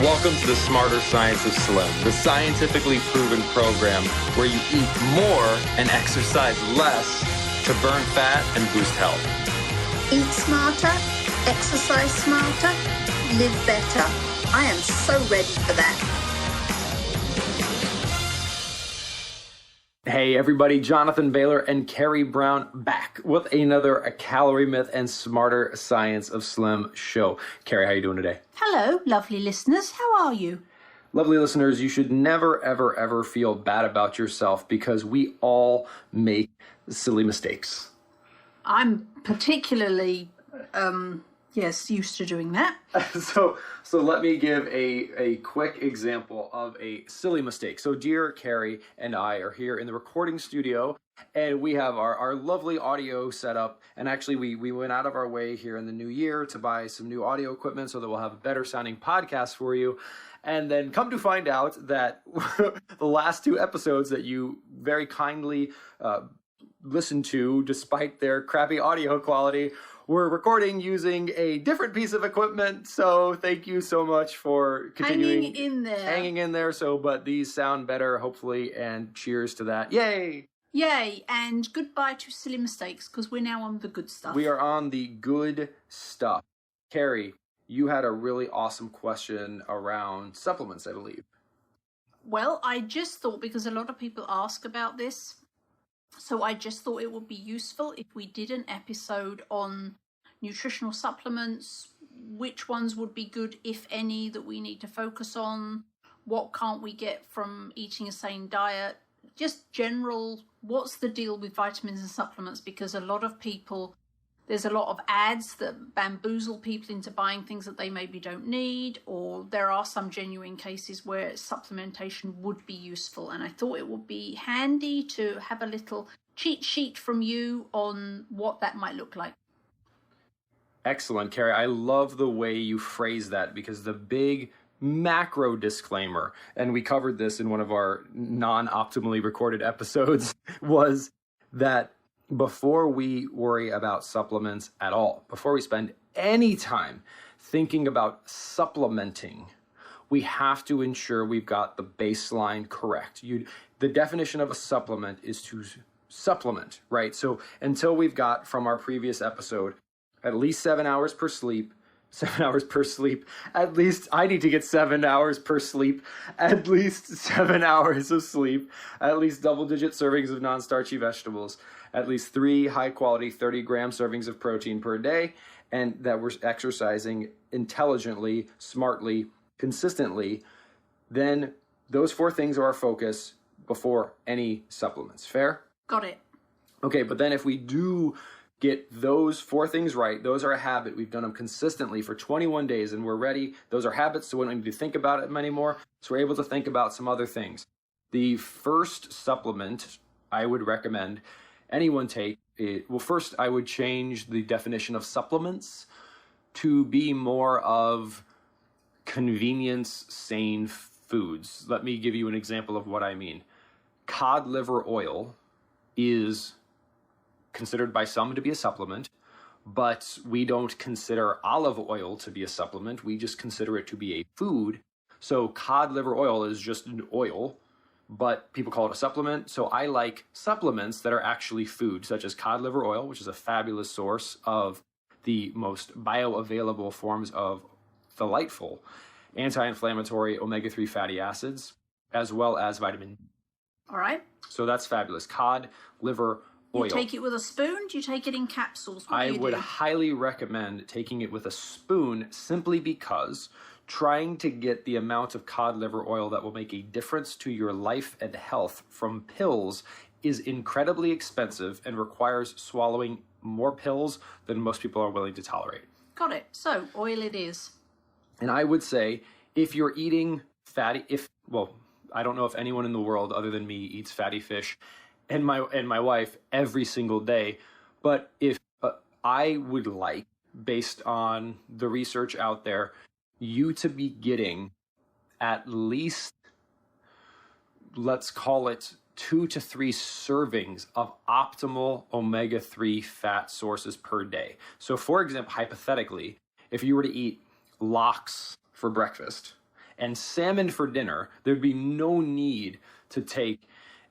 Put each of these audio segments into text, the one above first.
Welcome to the Smarter Science of Slim, the scientifically proven program where you eat more and exercise less to burn fat and boost health. Eat smarter, exercise smarter, live better. I am so ready for that. Hey everybody, Jonathan Bailor and Carrie Brown back with another Calorie Myth and Smarter Science of Slim show. Carrie, how are you doing today? Hello, lovely listeners. How are you? Lovely listeners, you should never, ever, ever feel bad about yourself because we all make silly mistakes. I'm particularly, used to doing that. So let me give a quick example of a silly mistake. So dear Carrie and I are here in the recording studio and we have our lovely audio set up. And actually we went out of our way here in the new year to buy some new audio equipment so that we'll have a better sounding podcast for you. And then come to find out that the last two episodes that you very kindly listened to, despite their crappy audio quality, we're recording using a different piece of equipment, so thank you so much for continuing hanging in there. But these sound better, hopefully, and cheers to that. Yay! Yay, and goodbye to silly mistakes, because we're now on the good stuff. We are on the good stuff. Carrie, you had a really awesome question around supplements, I believe. Well, I just thought, because a lot of people ask about this, so I just thought it would be useful if we did an episode on nutritional supplements, which ones would be good, if any, that we need to focus on, what can't we get from eating a sane diet, just general, what's the deal with vitamins and supplements, because a lot of people, there's a lot of ads that bamboozle people into buying things that they maybe don't need, or there are some genuine cases where supplementation would be useful. And I thought it would be handy to have a little cheat sheet from you on what that might look like. Excellent, Carrie. I love the way you phrase that, because the big macro disclaimer, and we covered this in one of our non-optimally recorded episodes, was that before we worry about supplements at all, before we spend any time thinking about supplementing, we have to ensure we've got the baseline correct. The definition of a supplement is to supplement, right? So until we've got, from our previous episode, at least 7 hours per sleep, at least I need to get 7 hours per sleep, at least 7 hours of sleep, at least double-digit servings of non-starchy vegetables, at least 3 high-quality 30-gram servings of protein per day, and that we're exercising intelligently, smartly, consistently, then those 4 things are our focus before any supplements. Fair? Got it. Okay, but then if we do get those 4 things right, those are a habit, we've done them consistently for 21 days, and we're ready. Those are habits, so we don't need to think about it anymore, so we're able to think about some other things. The first supplement I would recommend anyone take, first I would change the definition of supplements to be more of convenience sane foods. Let me give you an example of what I mean. Cod liver oil is considered by some to be a supplement, but we don't consider olive oil to be a supplement. We just consider it to be a food. So cod liver oil is just an oil, but people call it a supplement. So I like supplements that are actually food, such as cod liver oil, which is a fabulous source of the most bioavailable forms of delightful anti-inflammatory omega-3 fatty acids, as well as vitamin D. All right. So that's fabulous. Cod liver oil. You take it with a spoon? Do you take it in capsules? I would highly recommend taking it with a spoon, simply because trying to get the amount of cod liver oil that will make a difference to your life and health from pills is incredibly expensive and requires swallowing more pills than most people are willing to tolerate. Got it. So oil it is. And I would say, if you're eating fatty, I don't know if anyone in the world other than me eats fatty fish and my wife every single day, but if I would like, based on the research out there, you to be getting at least, let's call it 2 to 3 servings of optimal omega-3 fat sources per day. So for example, hypothetically, if you were to eat lox for breakfast and salmon for dinner, there'd be no need to take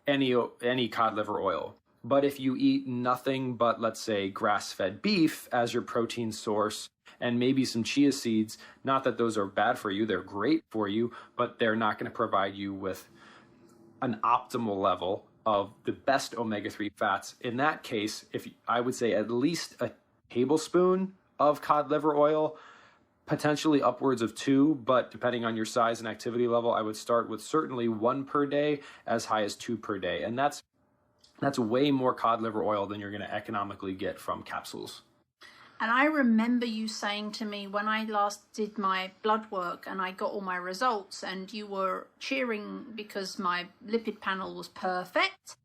any cod liver oil. But if you eat nothing but, let's say, grass-fed beef as your protein source and maybe some chia seeds, not that those are bad for you, they're great for you, but they're not going to provide you with an optimal level of the best omega-3 fats. In that case, I would say at least a tablespoon of cod liver oil, potentially upwards of 2, but depending on your size and activity level, I would start with certainly 1 per day, as high as 2 per day. And that's way more cod liver oil than you're going to economically get from capsules. And I remember you saying to me when I last did my blood work and I got all my results, and you were cheering because my lipid panel was perfect.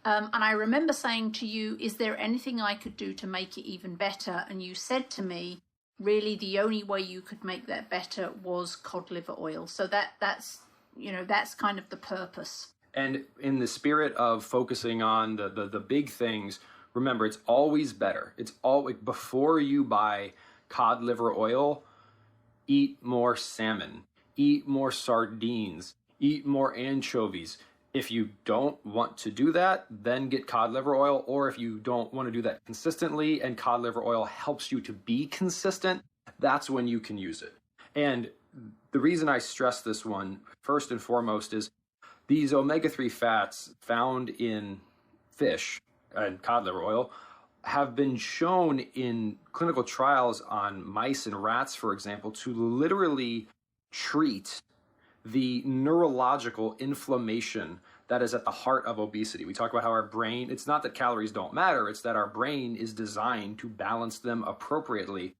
And I remember saying to you, is there anything I could do to make it even better? And you said to me, really the only way you could make that better was cod liver oil. So that's kind of the purpose. And in the spirit of focusing on the big things, remember, it's always better. It's always, before you buy cod liver oil, eat more salmon, eat more sardines, eat more anchovies. If you don't want to do that, then get cod liver oil. Or if you don't want to do that consistently and cod liver oil helps you to be consistent, that's when you can use it. And the reason I stress this one, first and foremost, is these omega-3 fats found in fish and cod liver oil have been shown in clinical trials on mice and rats, for example, to literally treat the neurological inflammation that is at the heart of obesity. We talk about how our brain, it's not that calories don't matter, it's that our brain is designed to balance them appropriately.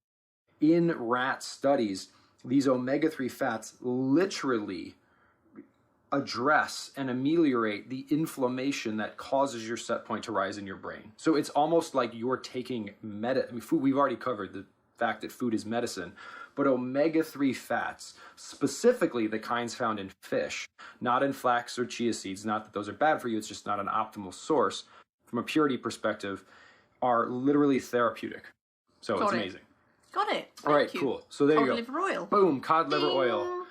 In rat studies, these omega-3 fats literally address and ameliorate the inflammation that causes your set point to rise in your brain. So it's almost like you're taking food. We've already covered the fact that food is medicine, but omega-3 fats, specifically the kinds found in fish, not in flax or chia seeds, not that those are bad for you, it's just not an optimal source from a purity perspective, are literally therapeutic. So it's amazing. Got it. All right, cool. So there you go. Cod liver oil. Boom, cod liver oil.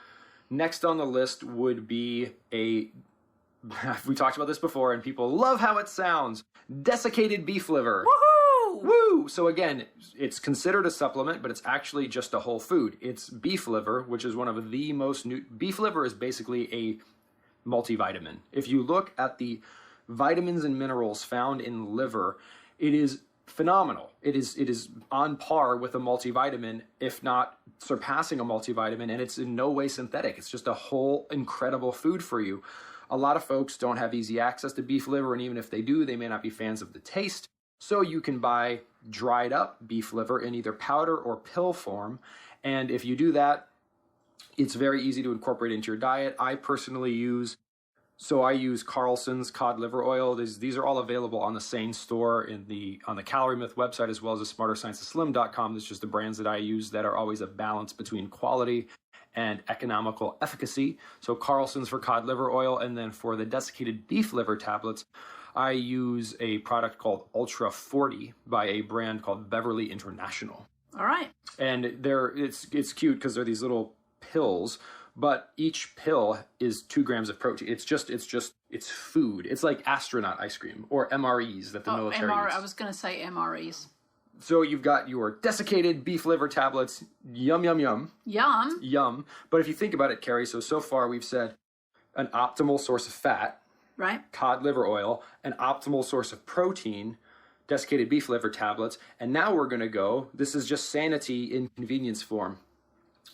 Next on the list would be we talked about this before and people love how it sounds, desiccated beef liver. Woohoo! Woo! So again, it's considered a supplement, but it's actually just a whole food. It's beef liver, which is one of the most beef liver is basically a multivitamin. If you look at the vitamins and minerals found in liver, it is phenomenal. It is on par with a multivitamin, if not surpassing a multivitamin, and it's in no way synthetic. It's just a whole incredible food for you. A lot of folks don't have easy access to beef liver, and even if they do, they may not be fans of the taste. So you can buy dried up beef liver in either powder or pill form, and if you do that, it's very easy to incorporate into your diet. I personally use Carlson's cod liver oil. These are all available on the SANE store on the Calorie Myth website, as well as the smarterscienceslim.com. That's just the brands that I use that are always a balance between quality and economical efficacy. So Carlson's for cod liver oil, and then for the desiccated beef liver tablets, I use a product called Ultra 40 by a brand called Beverly International. All right. And it's cute because they're these little pills, but each pill is 2 grams of protein. It's food. It's like astronaut ice cream or MREs that the military uses. I was going to say MREs. So you've got your desiccated beef liver tablets. Yum, yum, yum. Yum. Yum. But if you think about it, Carrie, so far we've said an optimal source of fat, right? Cod liver oil, an optimal source of protein, desiccated beef liver tablets, and now we're going to go, this is just sanity in convenience form.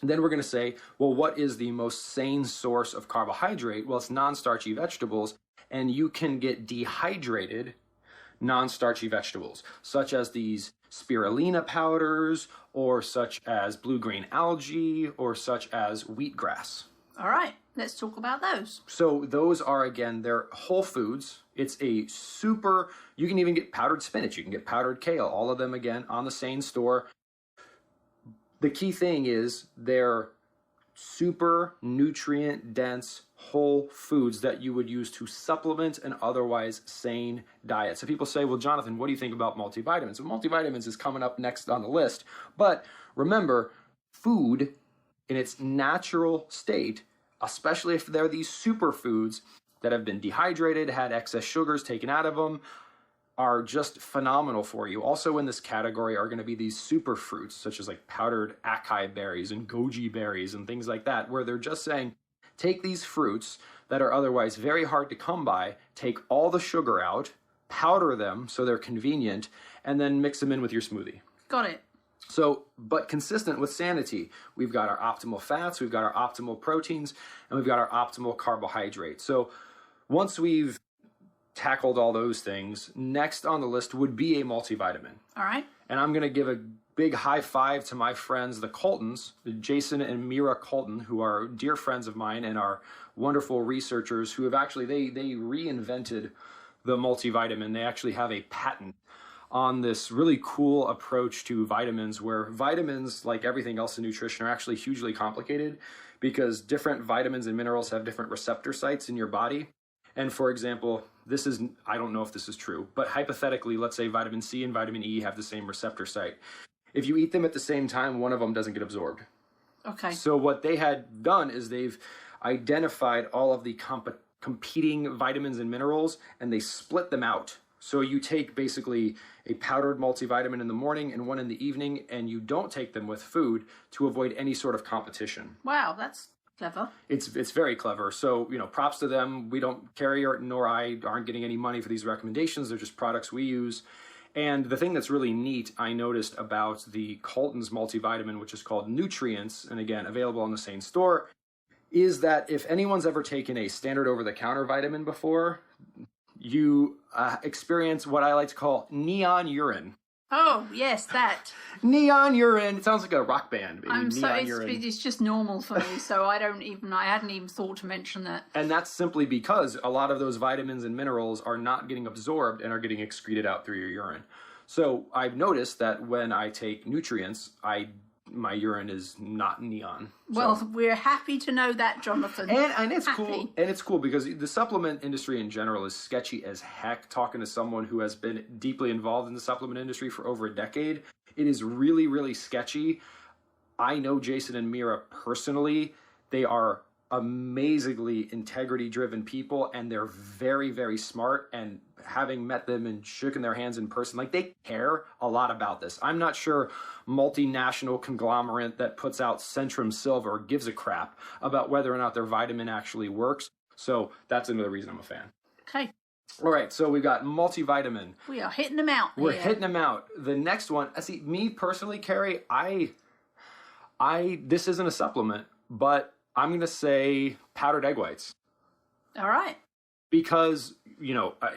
And then we're going to say, well, what is the most sane source of carbohydrate? Well, it's non-starchy vegetables, and you can get dehydrated non-starchy vegetables, such as these spirulina powders, or such as blue-green algae, or such as wheatgrass. All right, let's talk about those. So those are, again, they're whole foods. It's you can even get powdered spinach, you can get powdered kale, all of them, again, on the SANE store. The key thing is they're super nutrient dense whole foods that you would use to supplement an otherwise sane diet. So people say, well, Jonathan, what do you think about multivitamins? Well, multivitamins is coming up next on the list. But remember, food in its natural state especially if they're these superfoods that have been dehydrated, had excess sugars taken out of them, are just phenomenal for you. Also in this category are going to be these super fruits, such as like powdered acai berries and goji berries and things like that, where they're just saying, take these fruits that are otherwise very hard to come by, take all the sugar out, powder them so they're convenient, and then mix them in with your smoothie. Got it. So, but consistent with Sanity, we've got our optimal fats, we've got our optimal proteins, and we've got our optimal carbohydrates. So once we've tackled all those things, next on the list would be a multivitamin. All right. And I'm going to give a big high five to my friends, the Coltons, Jason and Mira Colton, who are dear friends of mine and are wonderful researchers who have actually, they reinvented the multivitamin. They actually have a patent on this really cool approach to vitamins, where vitamins, like everything else in nutrition, are actually hugely complicated because different vitamins and minerals have different receptor sites in your body. And for example, this is, I don't know if this is true, but hypothetically, let's say vitamin C and vitamin E have the same receptor site. If you eat them at the same time, one of them doesn't get absorbed. Okay. So what they had done is they've identified all of the competing vitamins and minerals, and they split them out. So you take basically a powdered multivitamin in the morning and one in the evening, and you don't take them with food to avoid any sort of competition. Wow, that's clever. It's very clever. So, props to them. We don't carry nor I aren't getting any money for these recommendations. They're just products we use. And the thing that's really neat, I noticed about the Colton's multivitamin, which is called Nutrients, and again, available on the SANE store, is that if anyone's ever taken a standard over-the-counter vitamin before, you experience what I like to call neon urine. Oh, yes, that. Neon urine. It sounds like a rock band. It's just normal for me, so I hadn't even thought to mention that. And that's simply because a lot of those vitamins and minerals are not getting absorbed and are getting excreted out through your urine. So I've noticed that when I take nutrients, my urine is not neon. Well, we're happy to know that, Jonathan. And it's cool. And it's cool because the supplement industry in general is sketchy as heck. Talking to someone who has been deeply involved in the supplement industry for over a decade, it is really, really sketchy. I know Jason and Mira personally. They are amazingly integrity-driven people, and they're very, very smart. And having met them and shaken their hands in person, they care a lot about this. I'm not sure multinational conglomerate that puts out Centrum Silver gives a crap about whether or not their vitamin actually works. So that's another reason I'm a fan. Okay. All right, so we've got multivitamin. We are hitting them out. We're hitting them out. The next one, see, me personally, Carrie, this isn't a supplement, but I'm going to say powdered egg whites. All right. Because,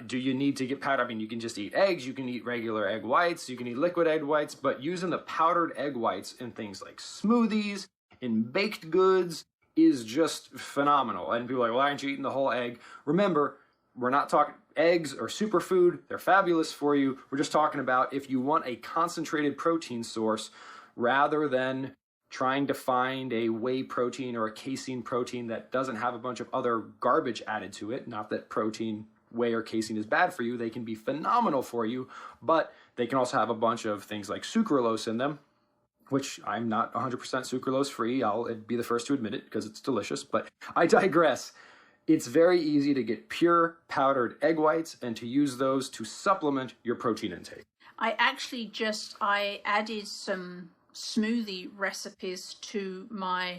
do you need to get powder? I mean, you can just eat eggs, you can eat regular egg whites, you can eat liquid egg whites, but using the powdered egg whites in things like smoothies, in baked goods, is just phenomenal. And people are like, well, aren't you eating the whole egg? Remember, we're not talking eggs or superfood. They're fabulous for you. We're just talking about if you want a concentrated protein source rather than trying to find a whey protein or a casein protein that doesn't have a bunch of other garbage added to it. Not that protein, whey, or casein is bad for you. They can be phenomenal for you, but they can also have a bunch of things like sucralose in them, which I'm not 100% sucralose free. I'll be the first to admit it because it's delicious, but I digress. It's very easy to get pure powdered egg whites and to use those to supplement your protein intake. I added some smoothie recipes to my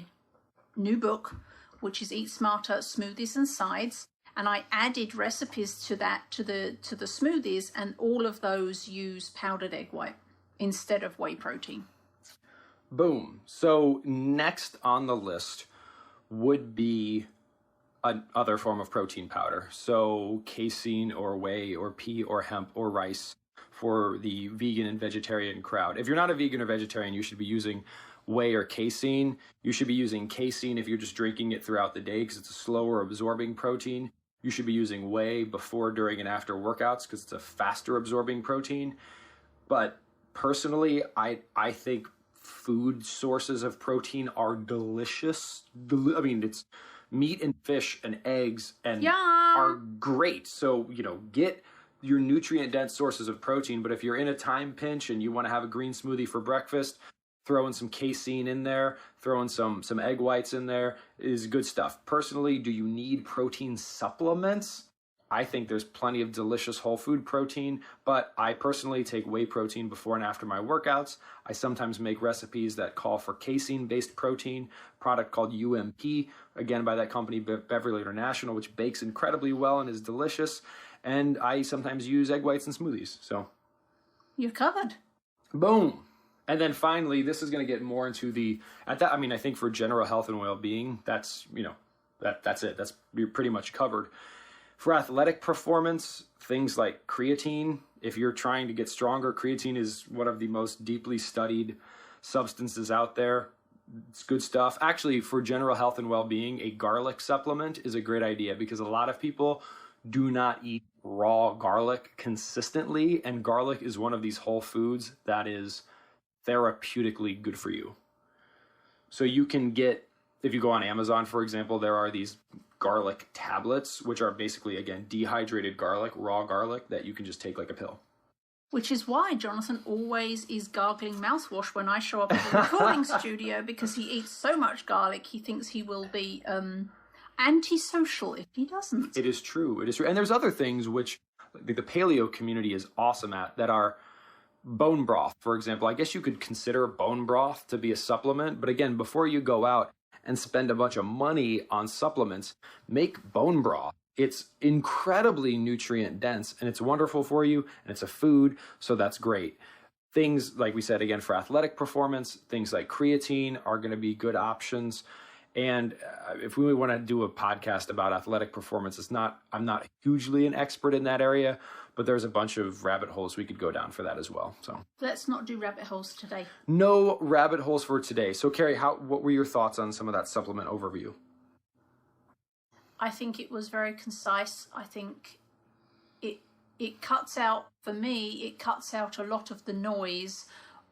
new book, which is Eat Smarter Smoothies and Sides, and I added recipes to that to the smoothies, and all of those use powdered egg white instead of whey protein. Boom. So next on the list would be another form of protein powder. So casein or whey or pea or hemp or rice for the vegan and vegetarian crowd. If you're not a vegan or vegetarian, you should be using whey or casein. You should be using casein if you're just drinking it throughout the day because it's a slower absorbing protein. You should be using whey before, during, and after workouts because it's a faster absorbing protein. But personally, I think food sources of protein are delicious. It's meat and fish and eggs and are great. So, get your nutrient-dense sources of protein, but if you're in a time pinch and you want to have a green smoothie for breakfast, throwing some casein in there, throwing some egg whites in there is good stuff. Personally, do you need protein supplements? I think there's plenty of delicious whole food protein, but I personally take whey protein before and after my workouts. I sometimes make recipes that call for casein-based protein, product called UMP, again by that company Beverly International, which bakes incredibly well and is delicious. And I sometimes use egg whites in smoothies. So You're covered. boom. And then finally, this is going to get more into I think for general health and well-being, that's it. You're pretty much covered. For athletic performance, things like creatine, if you're trying to get stronger, creatine is one of the most deeply studied substances out there. It's good stuff. Actually, for general health and well-being, a garlic supplement is a great idea because a lot of people do not eat raw garlic consistently, and garlic is one of these whole foods that is therapeutically good for you. So you can get, if you go on Amazon, for example, there are these garlic tablets, which are basically, again, dehydrated garlic, raw garlic, that you can just take like a pill. Which is why Jonathan always is gargling mouthwash when I show up at the recording studio, because he eats so much garlic, he thinks he will be antisocial if he doesn't. It is true. It is true. And there's other things which the paleo community is awesome at that are bone broth, for example. I guess you could consider bone broth to be a supplement. But again, before you go out and spend a bunch of money on supplements, make bone broth. It's incredibly nutrient dense and it's wonderful for you and it's a food, so that's great. Things like we said, again, for athletic performance, things like creatine are going to be good options. And if we want to do a podcast about athletic performance, I'm not hugely an expert in that area, but there's a bunch of rabbit holes we could go down for that as well. So let's not do rabbit holes today. No rabbit holes for today. So Carrie, what were your thoughts on some of that supplement overview? I think it was very concise. I think it cuts out, for me, it cuts out a lot of the noise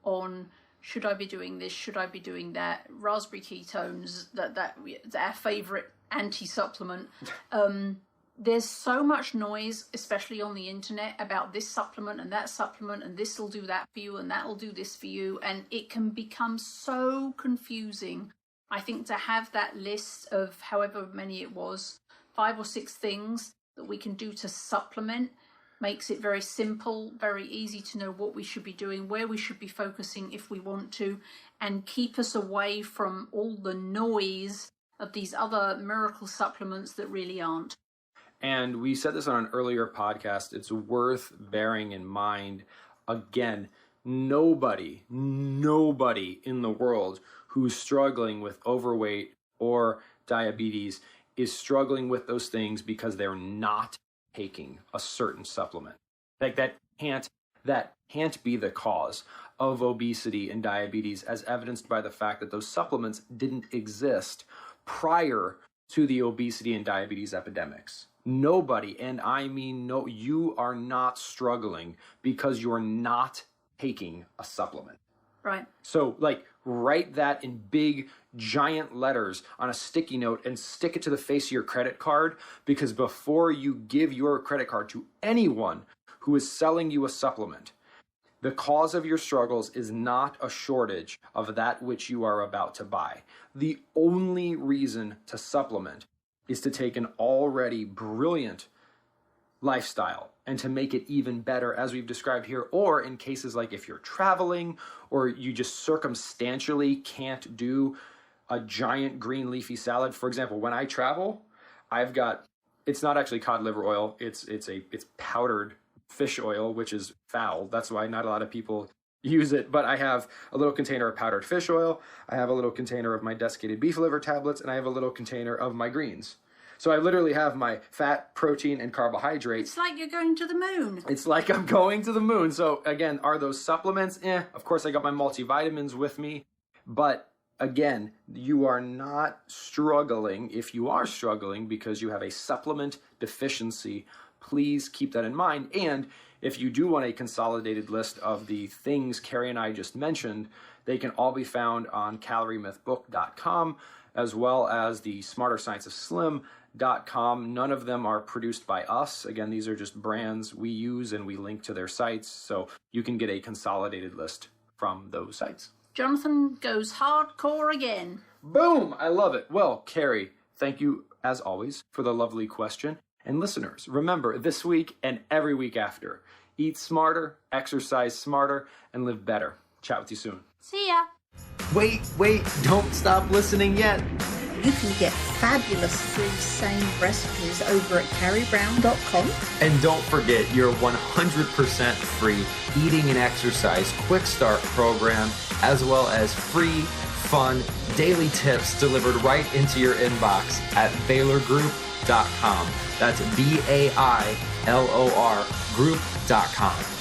on should I be doing this, should I be doing that, raspberry ketones, that's our favorite anti-supplement. There's so much noise, especially on the internet, about this supplement and this will do that for you and that will do this for you, and it can become so confusing. I think to have that list of however many it was, 5 or 6 things that we can do to supplement, makes it very simple, very easy to know what we should be doing, where we should be focusing if we want to, and keep us away from all the noise of these other miracle supplements that really aren't. And we said this on an earlier podcast, it's worth bearing in mind, again, nobody in the world who's struggling with overweight or diabetes is struggling with those things because they're not taking a certain supplement. Like that can't be the cause of obesity and diabetes, as evidenced by the fact that those supplements didn't exist prior to the obesity and diabetes epidemics. Nobody, and I mean no, you are not struggling because you're not taking a supplement. Right. So write that in big giant letters on a sticky note and stick it to the face of your credit card, because before you give your credit card to anyone who is selling you a supplement, the cause of your struggles is not a shortage of that which you are about to buy. The only reason to supplement is to take an already brilliant lifestyle and to make it even better, as we've described here, or in cases like if you're traveling or you just circumstantially can't do a giant green leafy salad. For example, when I travel, it's not actually cod liver oil, it's powdered fish oil, which is foul. That's why not a lot of people use it. But I have a little container of powdered fish oil, I have a little container of my desiccated beef liver tablets, and I have a little container of my greens. So I literally have my fat, protein, and carbohydrates. It's like you're going to the moon. It's like I'm going to the moon. So again, are those supplements? Of course I got my multivitamins with me. But again, you are not struggling. If you are struggling because you have a supplement deficiency, please keep that in mind. And if you do want a consolidated list of the things Carrie and I just mentioned, they can all be found on caloriemythbook.com, as well as the Smarter Science of Slim.com. None of them are produced by us. Again, these are just brands we use and we link to their sites, so you can get a consolidated list from those sites. Jonathan goes hardcore again. Boom! I love it. Well, Carrie, thank you as always for the lovely question. And listeners, remember this week and every week after, eat smarter, exercise smarter, and live better. Chat with you soon. See ya. Wait, don't stop listening yet. You can get fabulous free SANE recipes over at carriebrown.com. And don't forget your 100% free eating and exercise quick start program, as well as free, fun, daily tips delivered right into your inbox at bailorgroup.com. That's BAILOR group.com.